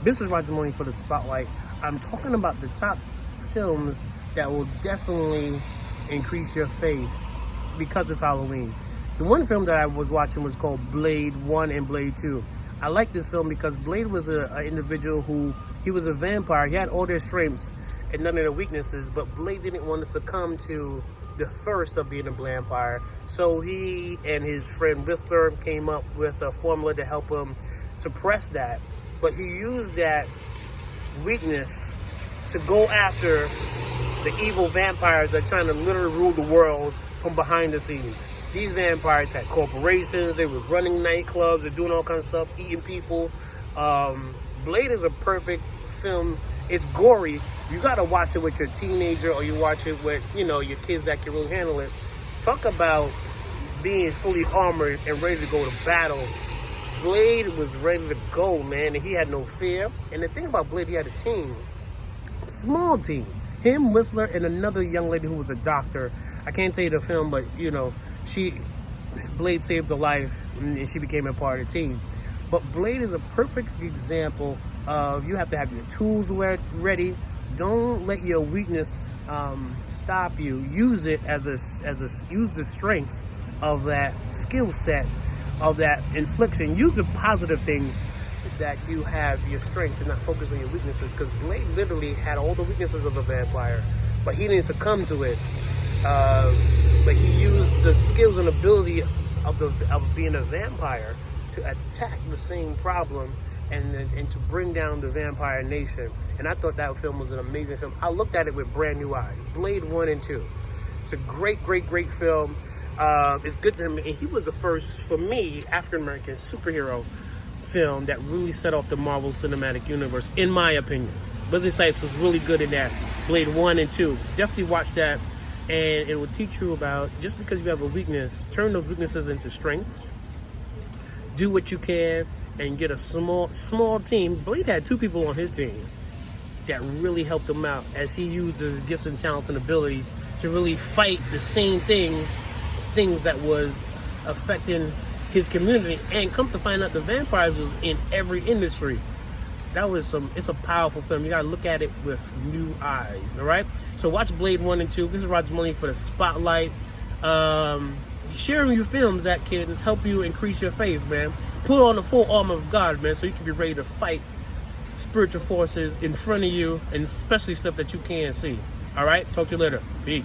This is Roger Money for the Spotlight. I'm talking about the top films that will definitely increase your faith because it's Halloween. The one film that I was watching was called Blade 1 and Blade 2. I like this film because Blade was an individual who, he was a vampire. He had all their strengths and none of their weaknesses, but Blade didn't want to succumb to the thirst of being a vampire. So he and his friend Whistler came up with a formula to help him suppress that. But he used that weakness to go after the evil vampires that are trying to literally rule the world from behind the scenes. These vampires had corporations, they was running nightclubs, they're doing all kinds of stuff, eating people. Blade is a perfect film. It's gory. You gotta watch it with your teenager or you watch it with, your kids that can really handle it. Talk about being fully armored and ready to go to battle. Blade was ready to go, man, and he had no fear. And the thing about Blade, he had a team, a small team. Him, Whistler, and another young lady who was a doctor. I can't tell you the film, but Blade saved her life and she became a part of the team. But Blade is a perfect example of you have to have your tools ready. Don't let your weakness stop you. Use it use the strength of that skill set, of that infliction. Use the positive things that you have, your strengths, and not focus on your weaknesses. Because Blade literally had all the weaknesses of a vampire, but he didn't succumb to it. But he used the skills and ability of being a vampire to attack the same problem and to bring down the vampire nation. And I thought that film was an amazing film. I looked at it with brand new eyes. Blade 1 and 2. It's a great film. It's good to him. And he was the first, for me, African-American superhero film that really set off the Marvel Cinematic Universe, in my opinion. Wesley Snipes was really good in that. Blade 1 and 2. Definitely watch that. And it will teach you about, just because you have a weakness, turn those weaknesses into strengths. Do what you can and get a small team. Blade had 2 people on his team that really helped him out as he used his gifts and talents and abilities to really fight the same things that was affecting his community. And come to find out, the vampires was in every industry. It's a powerful film. You gotta look at it with new eyes, all right? So watch Blade 1 and 2. This is Roger Money for the Spotlight. Sharing your films that can help you increase your faith, man. Put on the full armor of God, man, so you can be ready to fight spiritual forces in front of you, and especially stuff that you can't see. All right? Talk to you later. Peace.